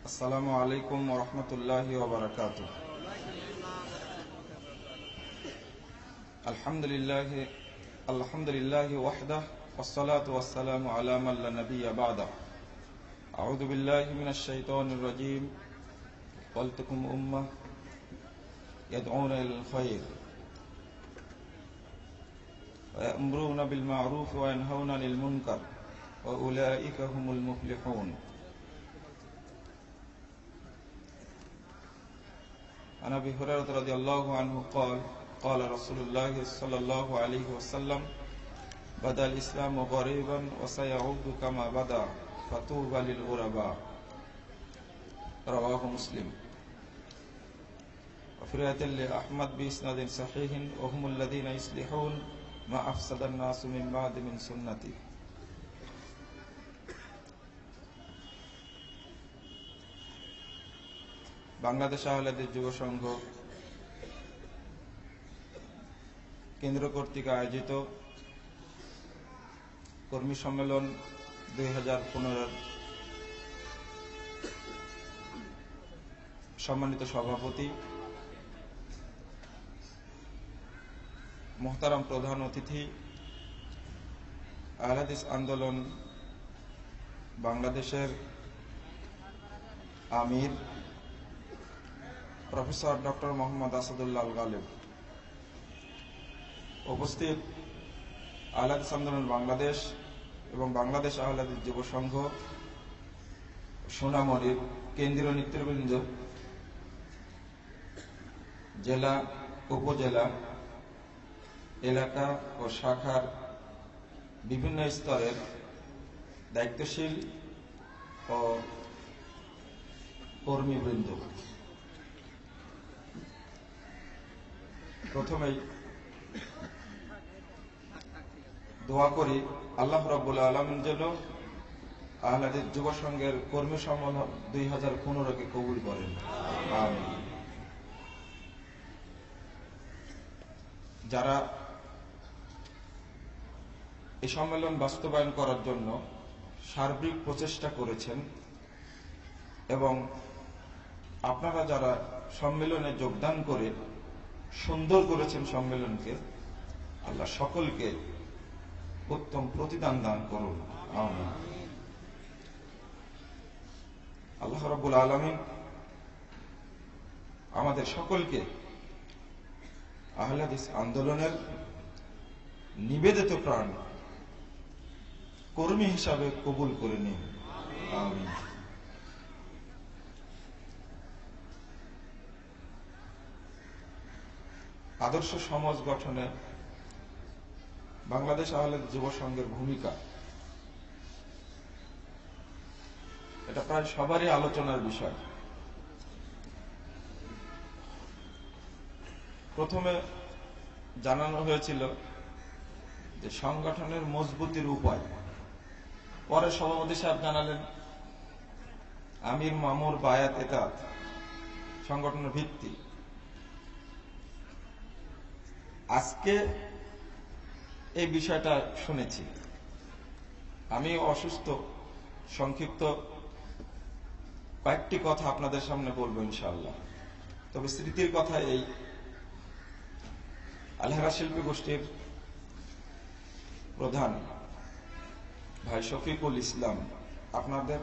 আসসালামু আলাইকুম ওয়া রাহমাতুল্লাহি ওয়া বারাকাতুহু। আলহামদুলিল্লাহি ওয়াহদাহু ওয়াসসালাতু ওয়াসসালামু আলা মান লা নাবিয়্যা বা'দাহু। আউযু বিল্লাহি মিনাশ শাইতানির রাজীম। ওয়ালতাকুম উম্মাহ ইয়াদউনা ইলাল খায়র ওয়া ইয়া'মুরুনা বিল মা'রুফ ওয়া ইয়ানহাউনা আনিল মুনকার ওয়া উলাইকা হুমুল মুফলিহুন। عن أبي هريرة رضي الله عنه قال قال رسول الله صلى الله عليه وسلم بدأ الإسلام غريبا وسيعود كما بدأ فطوبى للغرباء رواه مسلم. وفي رواية لأحمد بإسناد صحيح وهم الذين يصلحون ما أفسد الناس من بعد من سنتي. বাংলাদেশ আহলে হাদিস যুব সংঘ কেন্দ্র কর্তৃক আয়োজিত কর্মী সম্মেলন 2015 সম্মানিত সভাপতি, মোহতারাম প্রধান অতিথি, আহলে হাদিস আন্দোলন বাংলাদেশের আমির প্রফেসর ডক্টর মোহাম্মদ আসাদুল্লাহ আল গালিব, উপস্থিত আহলে হাদিস আন্দোলন বাংলাদেশ এবং বাংলাদেশ আহলে হাদিস যুব সংঘ সোনামণির কেন্দ্রীয় নেতৃবৃন্দ, জেলা, উপজেলা, এলাকা ও শাখার বিভিন্ন স্তরের দায়িত্বশীল ও কর্মীবৃন্দ, প্রথমেই দোয়া করি আল্লাহ রাব্বুল আলামিন যেন আহলে হাদিস যুব সংঘের কর্মী সম্মেলন 2015-কে কবুল করেন, আমিন। যারা এই সম্মেলন বাস্তবায়ন করার জন্য সার্বিক প্রচেষ্টা করেছেন এবং আপনারা যারা সম্মেলনে যোগদান করে সুন্দর করেছেন সম্মেলনকে, আল্লাহ সকলকে উত্তম প্রতিদান দান করুন, আমিন। আল্লাহ রাব্বুল আলামিন আমাদের সকলকে আহলে হাদিস আন্দোলনের নিবেদিত প্রাণ কর্মী হিসাবে কবুল করে নিন, আমিন। আদর্শ সমাজ গঠনে বাংলাদেশ আহলে হাদিস যুব সংঘের ভূমিকা, এটা প্রায় সবারই আলোচনার বিষয়। প্রথমে জানানো হয়েছিল যে সংগঠনের মজবুতির উপায়, পরে সভাপতি সাহেব জানালেন আমির মামুর বায়াত ইতাআত সংগঠনের ভিত্তি। আজকে এই বিষয়টা শুনেছি, আমি অসুস্থ, সংক্ষিপ্ত কয়েকটি কথা আপনাদের সামনে বলবো ইনশাআল্লাহ। তবে স্মৃতির কথা, এই আলহারা শিল্পী গোষ্ঠীর প্রধান ভাই শফিকুল ইসলাম আপনাদের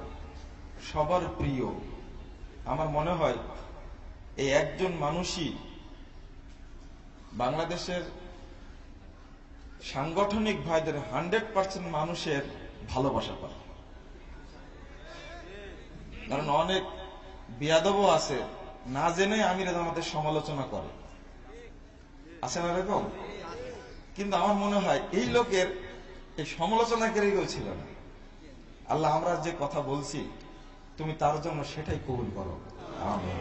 সবার প্রিয়। আমার মনে হয় এই একজন মানুষই বাংলাদেশের সাংগঠনিক ভাইদের 100% মানুষের ভালোবাসা পায়। কারণ অনেক বিয়াদবও আছে, না জেনে আমির আমাদের সমালোচনা করে, আছে না এরকম? কিন্তু আমার মনে হয় এই লোকের এই সমালোচনা করে কেউ ছিল না। আল্লাহ, আমরা যে কথা বলছি তুমি তার জন্য সেটাই কবুল করো, আমিন।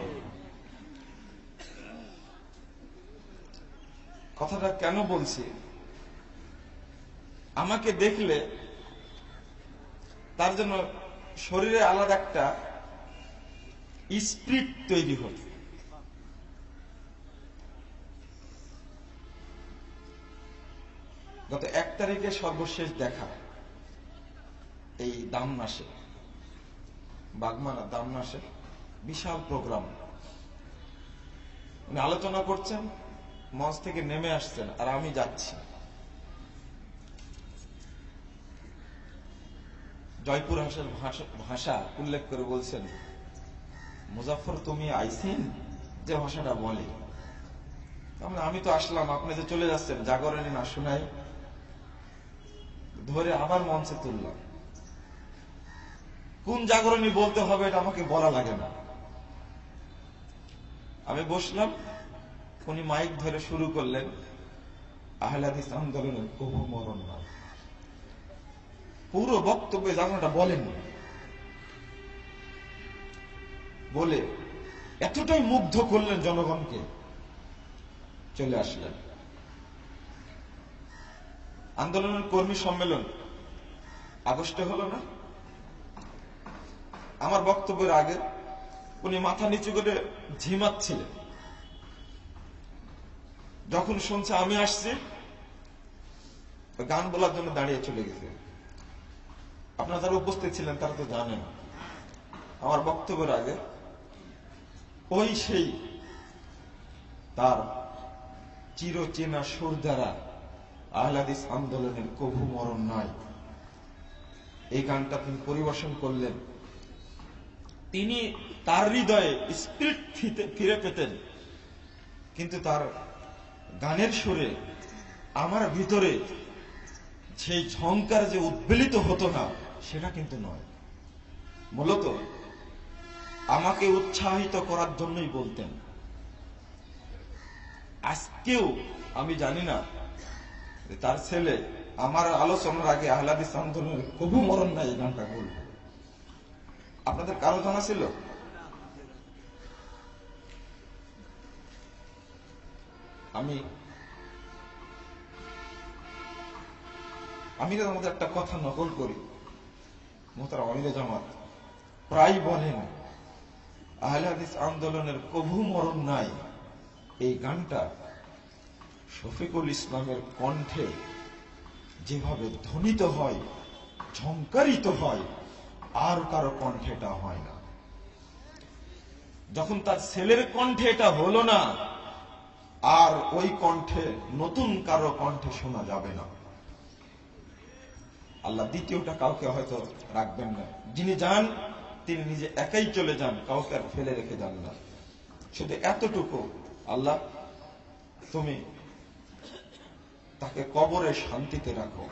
কথাটা কেন বলছি? আমাকে দেখলে তার জন্য শরীরে আলাদা একটা স্পিরিট তৈরি হতো। গত 1 তারিখে সর্বশেষ দেখা এই দামনাসে, বাগমারা দামনাসে বিশাল প্রোগ্রাম। উনি আলোচনা করছেন, মঞ্চ থেকে নেমে আসছেন, আর আমি যাচ্ছি। জয়পুর ভাষা উল্লেখ করে বলছেন, মুজাফফর তুমি আইসিন যে ভাষাটা বলে। আমি তো আসলাম, আপনি যে চলে যাচ্ছেন, জাগরণী না শোনাই ধরে আবার মঞ্চে তুললাম। কোন জাগরণী বলতে হবে এটা আমাকে বলা লাগে না। আমি বসলাম, উনি মাইক ধরে শুরু করলেন, আহলে হাদিস আন্দোলনের কবু মরণ নাই। পুরো বক্তব্যে জাগরণটা বলেন, বলে এতটাই মুগ্ধ করলেন জনগণকে, চলে আসলেন। আন্দোলনের কর্মী সম্মেলন আগস্টে হলো না? আমার বক্তব্যের আগে উনি মাথা নিচু করে ঝিমাচ্ছিলেন। যখন শুনছে আমি আসছি, গান বলার জন্য দাঁড়িয়ে চলে গেছে। আপনারা যারা উপস্থিত ছিলেন তারা তো জানেন, আমার বক্তব্যের আগে ওই সেই তার চিরচেনা সুর দ্বারা আহলে হাদিস আন্দোলনের কভু মরণ নাই এই গানটা তিনি পরিবেশন করলেন। তিনি তার হৃদয়ে স্পিরিট ফিরে পেতেন, কিন্তু তার গানের সুরে আমার ভিতরে সেই ঝংকার যে উদ্বেলিত হতো না, সেটা কিন্তু নয়। মূলত আমাকে উৎসাহিত করার জন্যই বলতেন। আজকেও আমি জানি না তার ছেলে আমার আলোচনার আগে আহলে হাদিস আন্দোলনের কবু মরণ নাই এই গানটা বলবে। আপনাদের কারো জানা ছিল? আমি আমিরের মধ্যে একটা কথা নকল করি। মোহতারাম আমিরে জামাত প্রায় বলেন, আহলে হাদিস আন্দোলনের কভু মরণ নাই এই গানটা শফিকুল ইসলামের কণ্ঠে যেভাবে ধ্বনিত হয়, ঝংকারিত হয়, আর কারো কণ্ঠে এটা হয় না। যখন তার ছেলের কণ্ঠে এটা হলো না, আর ওই কণ্ঠে নতুন কারো কণ্ঠে শোনা যাবে না। আল্লাহ দ্বিতীয়টা কাউকে হয়তো রাখবেন না। যিনি যান তিনি নিজে একাই চলে যান, কাউকে আর ফেলে রেখে যান না। শুধু এতটুকু, আল্লাহ তুমি তাকে কবরে শান্তিতে রাখো,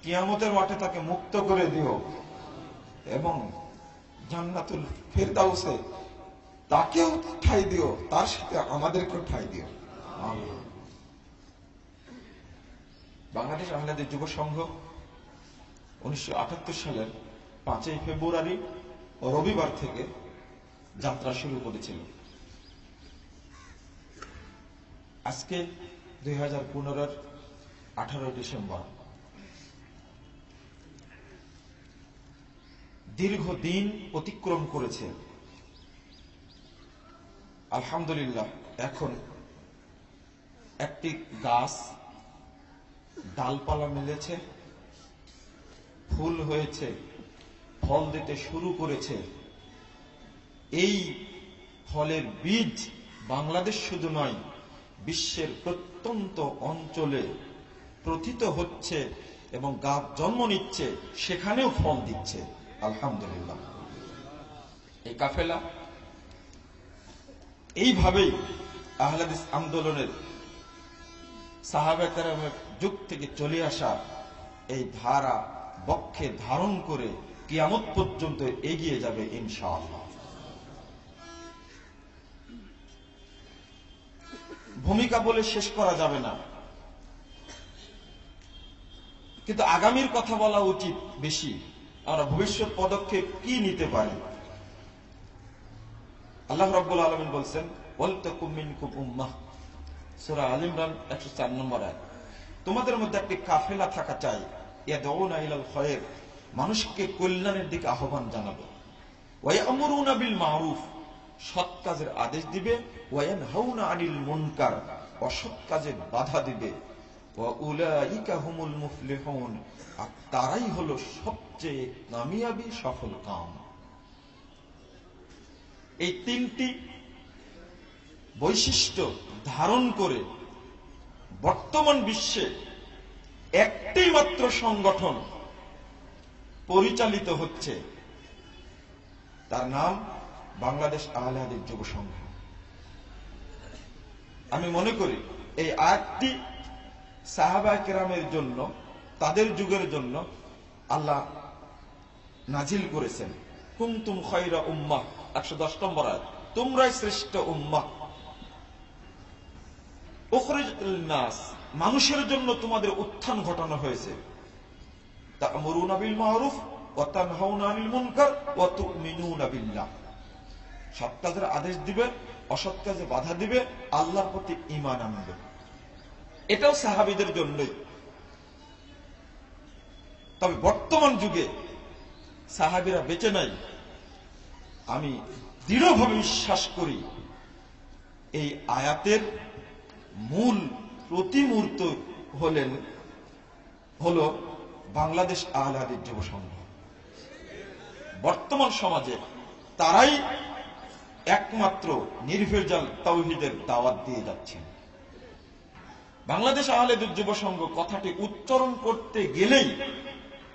কিয়ামতের মাঠে তাকে মুক্ত করে দিও, এবং জান্নাতুল ফেরদাউসে তাকেও ঠাঁই দিও, তার সাথে আমাদেরকেও ঠাঁই দিও। আমিন। বাংলাদেশ আহলে হাদিস যুব সংঘ 1978 সালের 5 ফেব্রুয়ারি রবিবার থেকে যাত্রা শুরু করেছিল। আজকে 2015 18 ডিসেম্বর। দীর্ঘদিন অতিক্রম করেছে। আলহামদুলিল্লাহ, এখন একটি গাছ ডালপালা মেলেছে, ফুল হয়েছে, ফল দিতে শুরু করেছে। এই ফলের বীজ বাংলাদেশ শুধু নয়, বিশ্বের প্রত্যন্ত অঞ্চলে প্রথিত হচ্ছে এবং গাছ জন্ম নিচ্ছে, সেখানেও ফল দিচ্ছে। আলহামদুলিল্লাহ। এই কাফেলা এইভাবেই আহলে হাদিস আন্দোলনের সাহাবা কেরামের যুগ থেকে চলে আসা এই ধারা বক্ষে ধারণ করে কিয়ামত পর্যন্ত এগিয়ে যাবে ইনশাআল্লাহ। ভূমিকা বলে শেষ করা যাবে না, কিন্তু আগামীর কথা বলা উচিত বেশি। আমরা ভবিষ্যৎ পদক্ষেপ কি নিতে পারি? আল্লাহ রাব্বুল আলামিন বলছেন, ওয়ালতাকুম মিনকুম উম্মাহ, সূরা আল ইমরান 104 নম্বর আয়াত। তোমাদের মধ্যে একটি কাফেলা থাকা চাই, ইয়াদউনা ইলাল খায়র, মানুষকে কল্যাণের দিকে আহ্বান জানাবে, ওয়া ইয়ামুরুনা বিল মারুফ, সৎ কাজের আদেশ দিবে, ওয়া ইয়ানহাউনা আনিল মুনকার, অসৎ কাজে বাধা দিবে, ওয়া উলাইকা হুমুল মুফলিহুন, আর তারাই হলো সবচেয়ে কামিয়াবি সফল কাম। এই তিনটি বৈশিষ্ট্য ধারণ করে বর্তমান বিশ্বে একটি মাত্র সংগঠন পরিচালিত হচ্ছে, তার নাম বাংলাদেশ আহলে হাদিস যুব সংঘ। আমি মনে করি এই আয়াতটি সাহাবায়ে কেরামের জন্য, তাদের যুগের জন্য আল্লাহ নাজিল করেছেন। কুনতুম খায়রা উম্মাহ, 110 নম্বর আয়াত, তোমরাই শ্রেষ্ঠ উম্মাহ, উখরিজাত লিন-নাস, মানুষের জন্য তোমাদের উত্থান ঘটানো হয়েছে। তা'মুরুনা বিল মা'রুফ ওয়া তানহাউনা আনিল মুনকার ওয়া তু'মিনুনা বিল্লাহ, সৎ কাজের আদেশ দিবে, অসৎ কাজে বাধা দিবে, আল্লাহর প্রতি ঈমান আনবে। এটাও সাহাবীদের জন্যই। তবে বর্তমান যুগে সাহাবীরা বেঁচে নাই। আমি দৃঢ়ভাবে বিশ্বাস করি এই আয়াতের মূল প্রতিমূর্ত হলো বাংলাদেশ আহলে হাদিস যুব সংঘ। বর্তমান সমাজে তারাই একমাত্র নির্ভেজাল তাওহীদের দাওয়াত দিয়ে যাচ্ছেন। বাংলাদেশ আহলে হাদিস যুব সংঘ কথাটি উচ্চারণ করতে গেলেই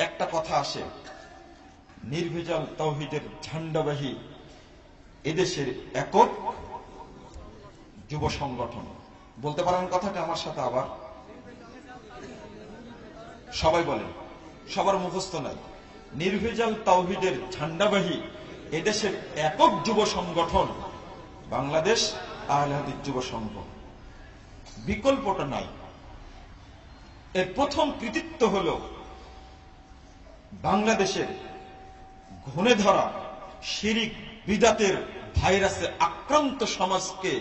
একটা কথা আসে, নির্ভেজাল তাওহীদের ঝান্ডাবাহী এদেশের একক যুব সংগঠন। বলতে পারেন কথাটা আমার সাথে আবার? সবাই বলেন, সবার মুখস্থ নাই। নির্ভেজাল তাওহীদের ঝান্ডাবাহী এদেশের একক যুব সংগঠন বাংলাদেশ আহলে হাদিস যুব সংঘ। বিকল্পটা নাই। এর প্রথম কৃতিত্ব হল বাংলাদেশের ঘুণে ধরা শিরিক বিদাতের ভাইরাসে আক্রান্ত সমাজকে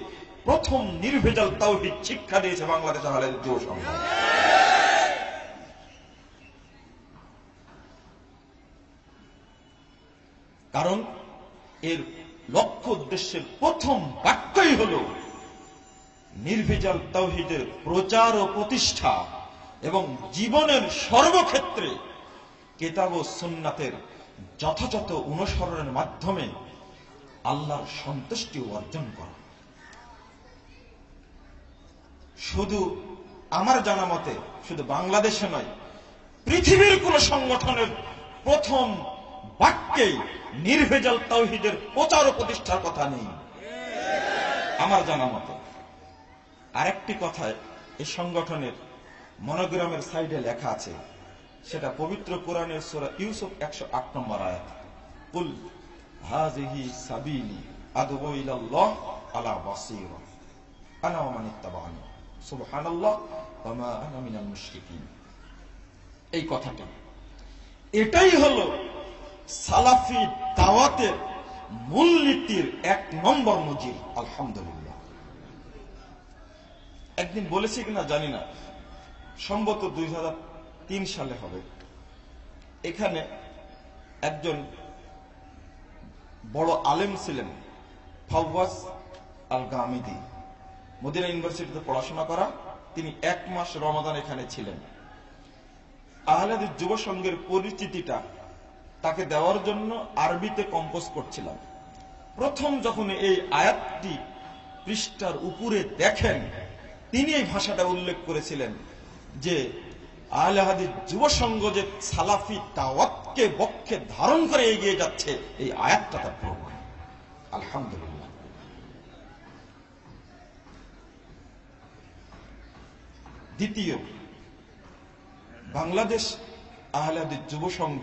প্রথম নির্ভেজাল তাওহীদ শিক্ষা দিয়েছে বাংলাদেশ আহলে হাদিস যুব সংঘ। কারণ এর লক্ষ্য উদ্দেশ্যের প্রথম বাক্যই হল নির্ভেজাল তাওহীদের প্রচার ও প্রতিষ্ঠা এবং জীবনের সর্বক্ষেত্রে কিতাব ও সুন্নাতের যথাযথ অনুসরণের মাধ্যমে আল্লাহর সন্তুষ্টি অর্জন করা। শুধু আমার জানা মতে শুধু বাংলাদেশে নয়, পৃথিবীর কোন সংগঠনের প্রথম বাক্যেই নির্ভেজাল তাওহীদের প্রচার ও প্রতিষ্ঠার কথা নেই আমার জানা মতে। আরেকটি কথায় এই সংগঠনের মনোগ্রামের সাইডে লেখা আছে, সেটা পবিত্র কোরআনের সূরা ইউসুফ 108 নম্বর আয়াত, কুল হাযিহি সাবিলি আদউ ইলাল্লাহ আলা বাসীরা আনা ওয়া মান ইত্তাবা'আনি সুবহানাল্লাহ ওয়া মা আনা মিনাল মুশরিকিন। এই কথাটা, এটাই হলো সালাফি দাওয়াতের মূলনীতির 1 নম্বর নজির। আলহামদুলিল্লাহ। একদিন বলেছি কিনা জানি না, সম্ভবত 2003 সালে হবে, এখানে একজন বড় আলেম ছিলেন ফাওয়াজ আল গামিদি, মদিনা ইউনিভার্সিটিতে পড়াশোনা করা। তিনি 1 মাস রমাদান এখানে ছিলেন। আহলে হাদিস যুব সংঘের পরিচিতিটা তাকে দেওয়ার জন্য আরবিতে কম্পোজ করছিলাম। প্রথম যখন এই আয়াতটি পৃষ্ঠার উপরে দেখেন, তিনি এই ভাষাটা উল্লেখ করেছিলেন যে আহলে হাদিস যুব সংঘ যে সালাফি দাওয়াতকে বক্ষে ধারণ করে এগিয়ে যাচ্ছে, এই আয়াতটা তার প্রমাণ। আলহামদুলিল্লাহ। দ্বিতীয়, বাংলাদেশ আহলে হাদিস যুব সংঘ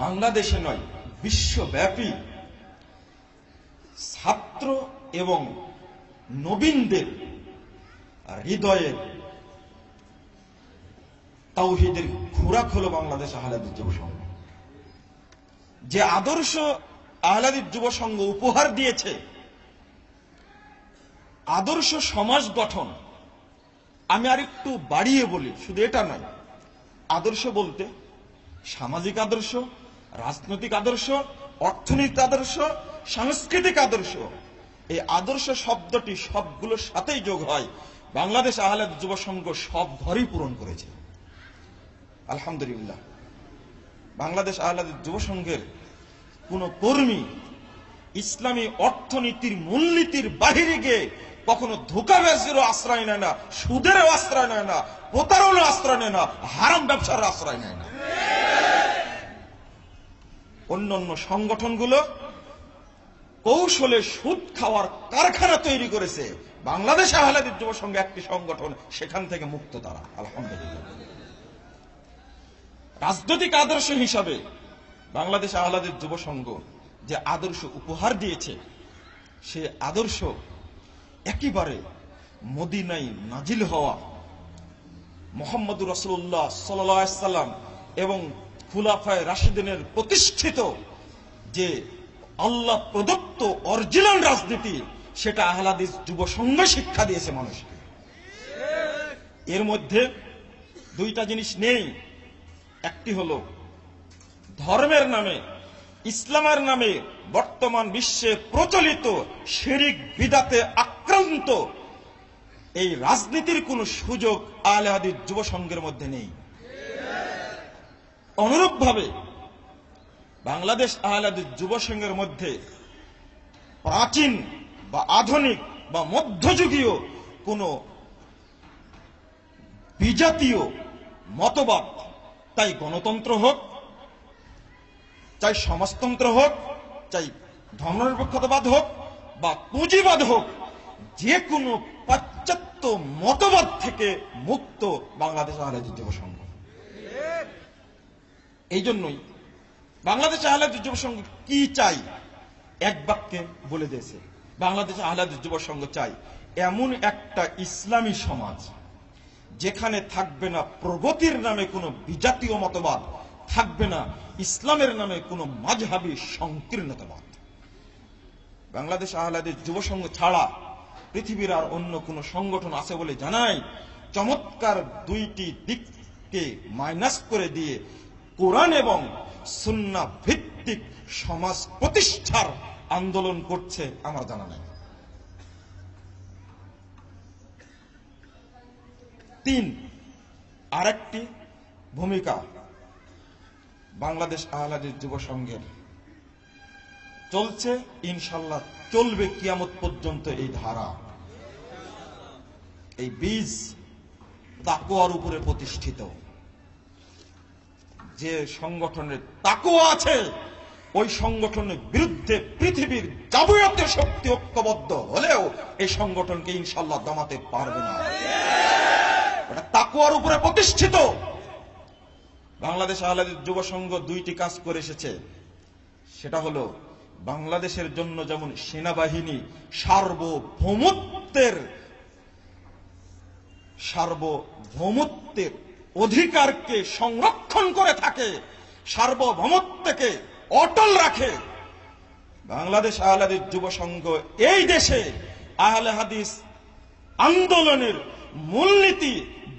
বাংলাদেশে নয়, বিশ্বব্যাপী ছাত্র এবং নবীনদের হৃদয়ে তাওহীদের খোরাক হলো বাংলাদেশ আহলে হাদিস যুব সংঘ। যে আদর্শ আহলে হাদিস যুব সংঘ উপহার দিয়েছে, আদর্শ সমাজ গঠন, আমি আরেকটু বাড়িয়ে বলি, শুধু এটা নয়, আদর্শ বলতে সামাজিক আদর্শ, রাজনৈতিক আদর্শ, অর্থনৈতিক আদর্শ, সাংস্কৃতিক আদর্শ, এই আদর্শ শব্দটি সবগুলোর সাথেই যোগ হয়। বাংলাদেশ আহলে হাদিস যুব সংঘ সব ঘরই পূরণ করেছে। আলহামদুলিল্লাহ। বাংলাদেশ আহলে হাদিস যুব সংঘের কোন কর্মী ইসলামী অর্থনীতির মূলনীতির বাহিরে গিয়ে কখনো ধোঁকাবাজেরও আশ্রয় নেয় না, সুদেরও আশ্রয় নেয় না, প্রতারণার আশ্রয় নেয় না, হারাম ব্যবসার আশ্রয় নেয় না। অন্যান্য সংগঠনগুলো কৌশলে সুদ খাওয়ার কারখানা তৈরি করেছে। বাংলাদেশ আহলাদিস যুব সংঘ একটি সংগঠন, সেখান থেকে মুক্ত তারা, আলহামদুলিল্লাহ। রাজনৈতিক আদর্শ হিসাবে বাংলাদেশ আহলাদিস যুব সংঘ যে আদর্শ উপহার দিয়েছে, সে আদর্শ একেবারে মদিনায় নাজিল হওয়া মুহাম্মদুর রাসূলুল্লাহ সাল্লাল্লাহু আলাইহি সাল্লাম এবং খুলাফায়ে রাশিদিনের প্রতিষ্ঠিত যে আল্লাহ প্রদত্ত অরিজিনাল রাজনীতি, সেটা আহলাদিস যুব সংঘ শিক্ষা দিয়েছে মানুষকে। এর মধ্যে দুইটা জিনিস নেই। একটি হলো ধর্মের নামে, ইসলামের নামে বর্তমান বিশ্বে প্রচলিত শিরক বিদআতে আক্রান্ত এই রাজনীতির কোন সুযোগ আহলে হাদিস যুব সংঘের মধ্যে নেই। অনুরূপভাবে বাংলাদেশ আহলে হাদিস যুব সংঘের মধ্যে প্রাচীন বা আধুনিক বা মধ্যযুগীয় কোন বিজাতীয় মতবাদ, তাই গণতন্ত্র হোক, চাই সমাজতন্ত্র হোক, চাই ধর্মনিরপেক্ষতাবাদ হোক বা পুঁজিবাদ হোক, যে কোনো পাশ্চাত্য মতবাদ থেকে মুক্ত বাংলাদেশ আহলে হাদিস যুব সংঘ। এই জন্যই বাংলাদেশ আহলে হাদিস যুব সংঘ কি চাই এক বাক্যে বলে দিয়েছে। বাংলাদেশ আহলে হাদিস যুব সংঘ চাই এমন একটা ইসলামী সমাজ যেখানে থাকবে না প্রগতির নামে কোনো বিজাতীয় মতবাদ, থাকবে না ইসলামের নামে কোনো মাযহাবী সংকীর্ণতাবাদ। বাংলাদেশ আহলে হাদিস যুব সংঘ ছাড়া পৃথিবীর আর অন্য কোন সংগঠন আছে বলে জানাই চমৎকার দুইটি দিককে মাইনাস করে দিয়ে কোরআন এবং সুন্নাহ ভিত্তিক সমাজ প্রতিষ্ঠার আন্দোলন করছে আমার জানা নাই। 3, আরেকটি ভূমিকা বাংলাদেশ আহলে হাদিস যুব সংঘের চলছে, ইনশাআল্লাহ চলবে কিয়ামত পর্যন্ত। এই ধারা, এই বীজ তাকওয়ার উপরে প্রতিষ্ঠিত। যে সংগঠনের তাকওয়া আছে, ওই সংগঠনের বিরুদ্ধে পৃথিবীর যাবতীয় শক্তি ঐক্যবদ্ধ হলেও এই সংগঠনকে ইনশাআল্লাহ দমাতে পারবে না। এটা তাকওয়ার উপরে প্রতিষ্ঠিত। বাংলাদেশ আহলে হাদিস যুব সংঘ দুইটি কাজ করে এসেছে। সেটা হলো বাংলাদেশের জন্য যেমন সেনাবাহিনী সার্বভৌমত্বের অধিকারকে সংরক্ষণ করে থাকে, সার্বভৌমত্বকে অটল রাখে, বাংলাদেশ আহলে হাদিস যুব সংঘ এই দেশে আহলে হাদিস আন্দোলনের মূলনীতি,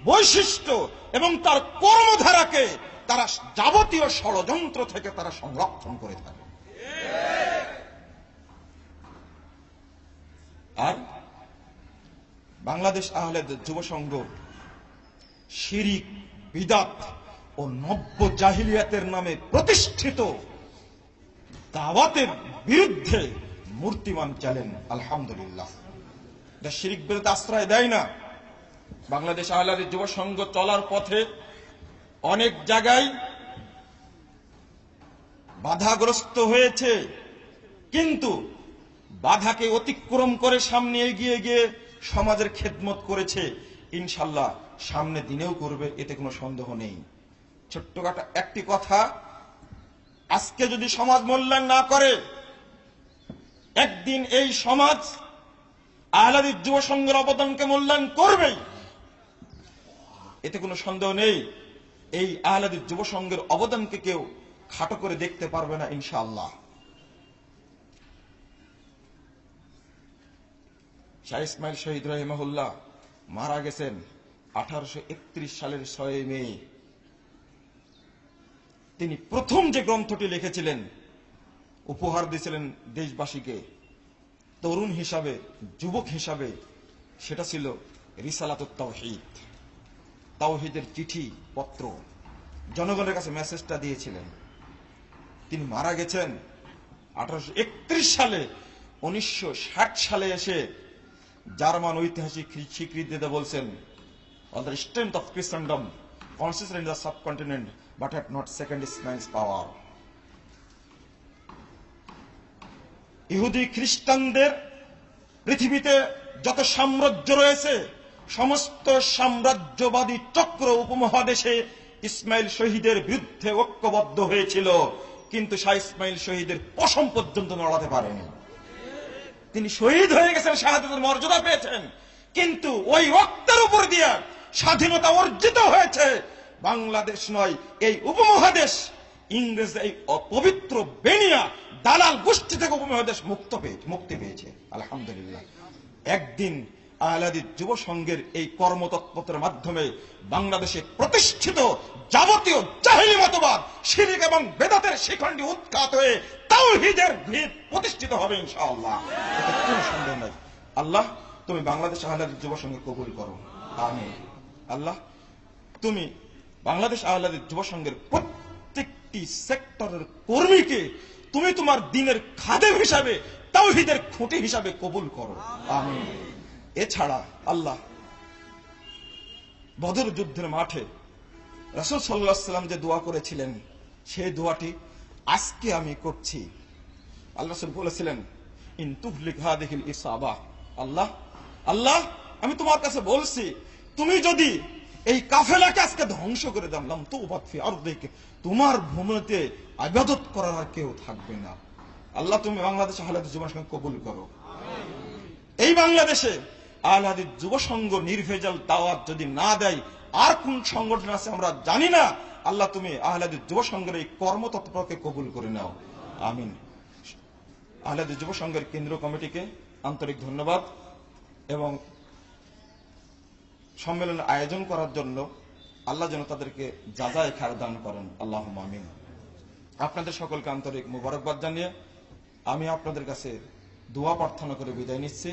বৈশিষ্ট্য এবং তার কর্মধারাকে তারা যাবতীয় ষড়যন্ত্র থেকে তারা সংরক্ষণ করে থাকে। আর বাংলাদেশ আহলে হাদিস যুব সংঘ শিরিক, বিদআত ও নব্য জাহিলিয়াতের নামে প্রতিষ্ঠিত দাওয়াতের বিরুদ্ধে মূর্তিমান চ্যালেঞ্জ, আলহামদুলিল্লাহ। এটা শিরিক বিরুদ্ধে আশ্রয় দেয় না। বাংলাদেশ আহলে হাদিস যুব সংঘ চলার পথে অনেক জায়গায় বাধাগ্রস্ত হয়েছে, কিন্তু বাধাকে অতিক্রম করে সামনে এগিয়ে গিয়ে সমাজের খেদমত করেছে। ইনশাআল্লাহ সামনে দিনেও করবে, এতে কোনো সন্দেহ নেই। ছোট্টখাটো একটি কথা, আজকে যদি সমাজ মূল্যায়ন না করে, একদিন এই সমাজ আহলে হাদিস যুব সংঘের অবদানকে মূল্যায়ন করবেই, এতে কোনো সন্দেহ নেই। এই আহলে হাদিস যুব সংঘের অবদানকে কেউ খাটো করে দেখতে পারবে না ইনশাআল্লাহ। শাহ ইসমাইল শহীদ রাহিমাহুল্লাহ মারা গেছেন 1831 সালের 6 মে। তিনি প্রথম যে গ্রন্থটি লিখেছিলেন, উপহার দিয়েছিলেন দেশবাসীকে তরুণ হিসাবে, যুবক হিসাবে, সেটা ছিল রিসালাতুত তাওহীদ, তাওহীদের চিঠি পত্র। জনগণের কাছে মেসেজটা দিয়েছিলেন। তিনি মারা গেছেন 1831 সালে 1960 সালে এসে জার্মান ঐতিহাসিক স্বীকৃতি দিতে বলছেন, all the strength of Christendom consisted in the subcontinent but had not second Islam's power. ইহুদি খ্রিস্টানদের পৃথিবীতে যত সাম্রাজ্য রয়েছে, সমস্ত সাম্রাজ্যবাদী চক্র উপমহাদেশে ইসমাইল শহীদের বিরুদ্ধে ঐক্যবদ্ধ হয়েছিল, কিন্তু শাহ ইসমাইল শহীদের পশম পর্যন্ত নড়াতে পারেনি। তিনি শহীদ হয়ে গেছেন, শাহাদাতের মর্যাদা পেয়েছেন, কিন্তু ওই রক্তের উপর দিয়ে স্বাধীনতা অর্জিত হয়েছে। বাংলাদেশ নয়, এই উপমহাদেশ ইংরেজ এই অপবিত্র বেনিয়া দালাল গোষ্ঠী থেকে উপমহাদেশ মুক্তি পেয়েছে, আলহামদুলিল্লাহ। একদিন আহলে হাদিস যুব সংঘের এই কর্মতৎপরতার মাধ্যমে বাংলাদেশে প্রতিষ্ঠিত যাবতীয় জাহেলি মতবাদ, শিরক এবং বেদাতের শিখণ্ডি উৎখাত হয়ে তাওহীদের ভিত প্রতিষ্ঠিত হবে ইনশাআল্লাহ, এতে কোনো সন্দেহ নাই। আল্লাহ, তুমি বাংলাদেশ আহলে হাদিস যুব সংঘকে কবুল করো, আমিন। আল্লাহ, তুমি বাংলাদেশ আহলে হাদিস যুব সংঘের প্রত্যেকটি সেক্টরের কর্মীকে তুমি তোমার দ্বীনের খাদেম হিসাবে, তাওহীদের খুঁটি হিসাবে কবুল করো, আমিন। এছাড়া আল্লাহ, বদর যুদ্ধের মাঠে রাসূল সাল্লাল্লাহু আলাইহি ওয়াসাল্লাম যে দোয়া করেছিলেন, সেই দোয়াটি আজকে আমি করছি। আল্লাহ রাসূল বলেছিলেন, ইন তুহলিক হাদিহিল ইসাবা, আল্লাহ, আল্লাহ, আমি তোমার কাছে বলছি, তুমি যদি এই কাফেলাকে আজকে ধ্বংস করে দাও, লাম তুবাত ফি আরদিক, তোমার ভূমিতে ইবাদত করার আর কেউ থাকবে না। আল্লাহ, তুমি বাংলাদেশ আহলে হাদিস যুব সংঘ কবুল করো। এই বাংলাদেশে আহলে হাদিস যুব সংঘ নির্ভেজাল দাওয়াত যদি না দেয়, আর কোন সংগঠন আছে আমরা জানি না। আল্লাহ, তুমি আহলে হাদিস যুব সংঘের এই কর্মতৎপরকে কবুল করে নাও, আমিন। আহলে হাদিস যুব সংঘের কেন্দ্রীয় কমিটিকে আন্তরিক ধন্যবাদ এবং সম্মেলনের আয়োজন করার জন্য আল্লাহ যেন তাদেরকে যাজায়ে খায়র দান করেন, আল্লাহুম্মা আমিন। আপনাদের সকলকে আন্তরিক মুবারকবাদ জানিয়ে আমি আপনাদের কাছে দোয়া প্রার্থনা করে বিদায় নিচ্ছি।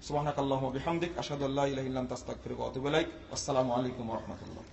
সুবহানাকাল্লাহুম্মা বিহামদিক, আশহাদু আল্লা ইলাহা ইল্লা আনতা আস্তাগফিরুকা ওয়া আতুবু ইলাইক। আসসালামু আলাইকুম ওয়া রাহমাতুল্লাহ।